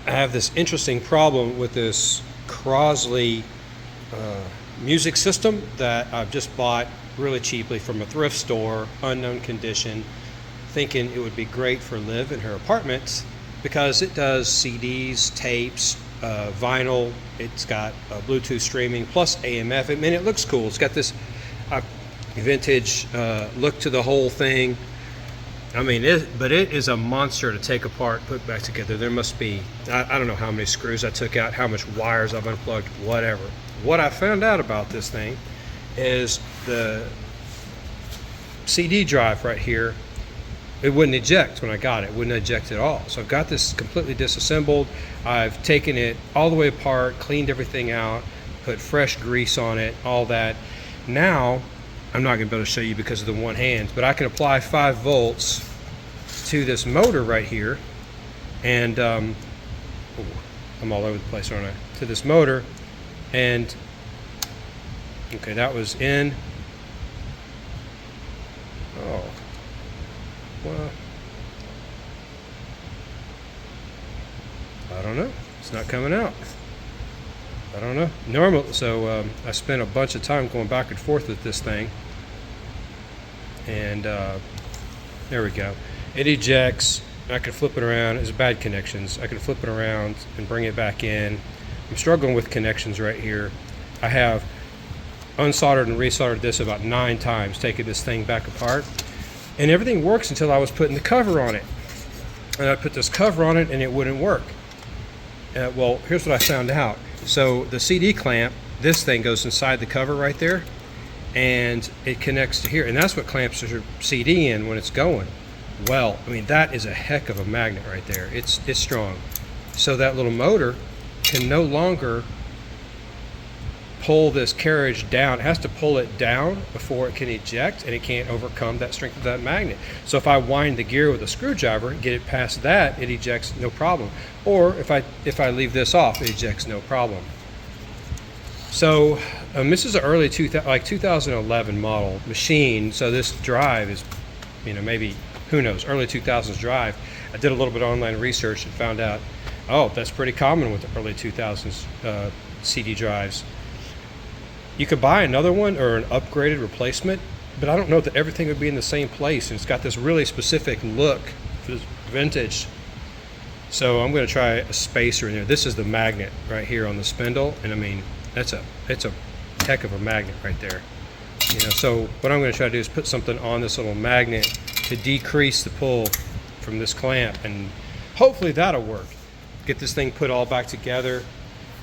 I have this interesting problem with this Crosley music system that I've just bought really cheaply from a thrift store, unknown condition, thinking it would be great for Liv in her apartment because it does CDs, tapes, vinyl. It's got Bluetooth streaming plus AM/FM. I mean, it looks cool. It's got this vintage look to the whole thing. I mean, but it is a monster to take apart, put back together. There must be, I don't know how many screws I took out, how much wires I've unplugged, whatever. What I found out about this thing is the CD drive right here, it wouldn't eject when I got it. It wouldn't eject at all. So I've got this completely disassembled. I've taken it all the way apart, cleaned everything out, put fresh grease on it, all that. Now, I'm not going to be able to show you because of the one hand, but I can apply 5 volts to this motor right here, and I'm all over the place, aren't I? To this motor, and okay, that was in. Oh, well, I don't know. It's not coming out. I don't know. Normal. So I spent a bunch of time going back and forth with this thing, and there we go. It ejects. I can flip it around. It's bad connections. I can flip it around and bring it back in. I'm struggling with connections right here. I have unsoldered and resoldered this about 9 times, taking this thing back apart, and everything works until I was putting the cover on it. And I put this cover on it, and it wouldn't work. Well, here's what I found out. So the CD clamp, this thing goes inside the cover right there, and it connects to here, and that's what clamps your CD in when it's going. Well, I mean, that is a heck of a magnet right there. It's strong. So that little motor can no longer pull this carriage down. It has to pull it down before it can eject, and it can't overcome that strength of that magnet. So if I wind the gear with a screwdriver and get it past that, it ejects no problem. Or if I leave this off, it ejects no problem. So this is an early 2011 model machine. So this drive is, maybe, who knows, early 2000s drive. I did a little bit of online research and found out, oh, that's pretty common with the early 2000s CD drives. You could buy another one or an upgraded replacement, but I don't know that everything would be in the same place. And it's got this really specific look for this vintage. So I'm going to try a spacer in there. This is the magnet right here on the spindle, and I mean, it's a heck of a magnet right there. So what I'm going to try to do is put something on this little magnet to decrease the pull from this clamp, and hopefully that'll work. Get this thing put all back together.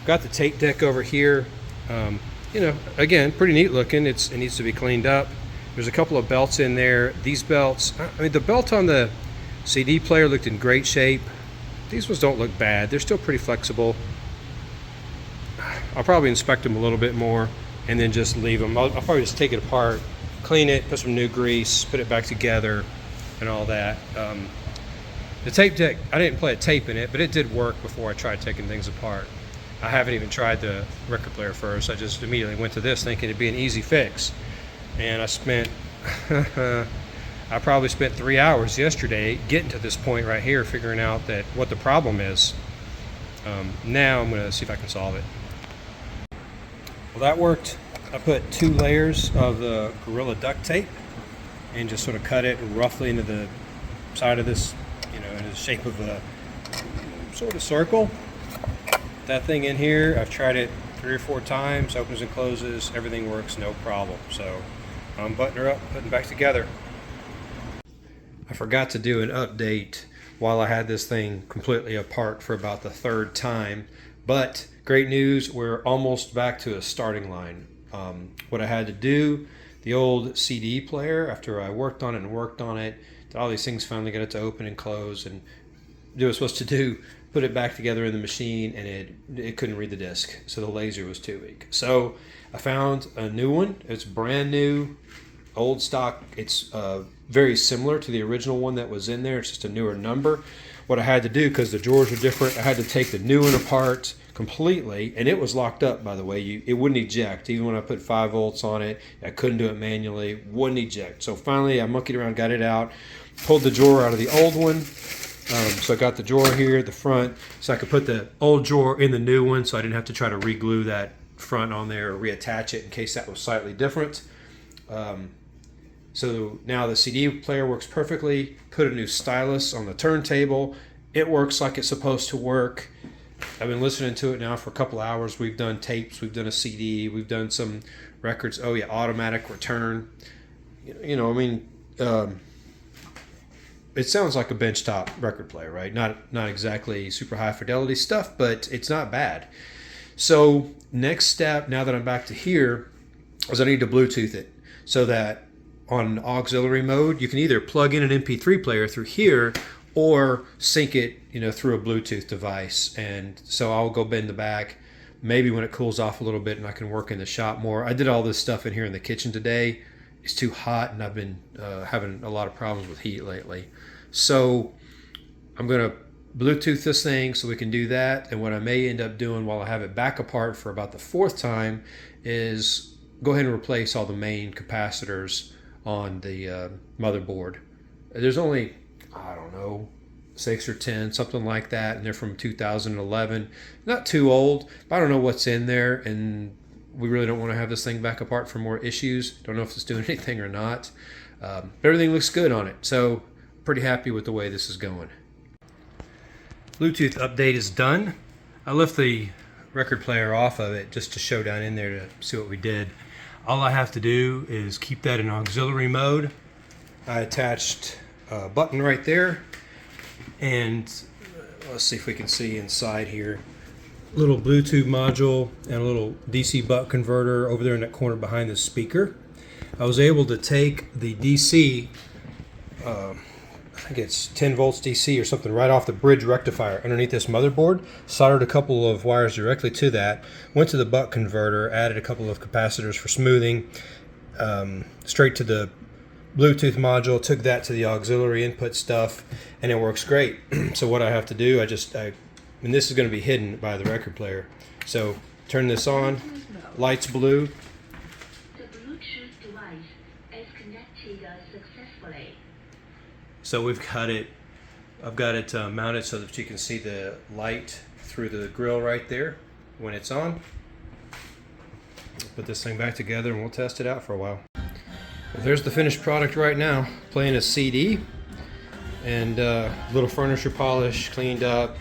Got the tape deck over here. Again, pretty neat looking. It needs to be cleaned up. There's a couple of belts in there. These belts, I mean, the belt on the CD player looked in great shape. These ones don't look bad. They're still pretty flexible. I'll probably inspect them a little bit more and then just leave them. I'll probably just take it apart, clean it, put some new grease, put it back together and all that. The tape deck, I didn't play a tape in it, but it did work before I tried taking things apart. I haven't even tried the record player first. I just immediately went to this thinking it'd be an easy fix. And I spent, I probably spent 3 hours yesterday getting to this point right here, figuring out what the problem is. Now I'm gonna see if I can solve it. Well, that worked. I put 2 layers of the Gorilla duct tape and just sort of cut it roughly into the side of this, in the shape of a sort of circle. That thing in here, I've tried it 3 or 4 times, opens and closes, everything works, no problem. So I'm buttoning her up, putting it back together. I forgot to do an update while I had this thing completely apart for about the 3rd time, but great news, we're almost back to a starting line. What I had to do, the old CD player, after I worked on it, did all these things, finally got it to open and close and do what it was supposed to do, put it back together in the machine, and it couldn't read the disc, so the laser was too weak. So I found a new one. It's brand new, old stock. It's very similar to the original one that was in there. It's just a newer number. What I had to do, because the drawers are different, I had to take the new one apart completely, and it was locked up, by the way. It wouldn't eject. Even when I put 5 volts on it, I couldn't do it manually, wouldn't eject. So finally I monkeyed around, got it out, pulled the drawer out of the old one, So I got the drawer here at the front, so I could put the old drawer in the new one, so I didn't have to try to re-glue that front on there or reattach it in case that was slightly different. So now the CD player works perfectly. Put a new stylus on the turntable. It works like it's supposed to work. I've been listening to it now for a couple hours. We've done tapes, we've done a CD, we've done some records. Oh yeah, automatic return. You know, I mean, it sounds like a benchtop record player, right? Not exactly super high fidelity stuff, but it's not bad. So next step, now that I'm back to here, is I need to Bluetooth it so that on auxiliary mode, you can either plug in an MP3 player through here or sync it, you know, through a Bluetooth device. And so I'll go bend the back, maybe when it cools off a little bit and I can work in the shop more. I did all this stuff in here in the kitchen today. It's too hot and I've been having a lot of problems with heat lately. So I'm going to Bluetooth this thing so we can do that. And what I may end up doing while I have it back apart for about the 4th time is go ahead and replace all the main capacitors on the motherboard. There's only, I don't know, 6 or 10, something like that, and they're from 2011. Not too old, but I don't know what's in there, and we really don't want to have this thing back apart for more issues. Don't know if it's doing anything or not. But everything looks good on it, so pretty happy with the way this is going. Bluetooth update is done. I left the record player off of it just to show down in there to see what we did. All I have to do is keep that in auxiliary mode. I attached a button right there, and let's see if we can see inside here. Little Bluetooth module and a little DC buck converter over there in that corner behind the speaker. I was able to take the DC, I think it's 10 volts DC or something, right off the bridge rectifier underneath this motherboard, soldered a couple of wires directly to that, went to the buck converter, added a couple of capacitors for smoothing, straight to the Bluetooth module, took that to the auxiliary input stuff, and it works great. So what I have to do, and this is going to be hidden by the record player. So turn this on, lights blue. The Bluetooth device is connected successfully. So I've got it mounted so that you can see the light through the grill right there when it's on. We'll put this thing back together and we'll test it out for a while. Well, there's the finished product right now, playing a CD, and little furniture polish, cleaned up,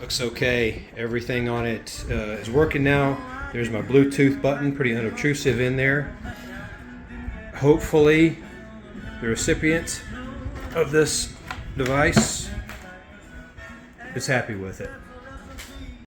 looks okay. Everything on it is working now. There's my Bluetooth button, pretty unobtrusive in there. Hopefully the recipient of this device is happy with it.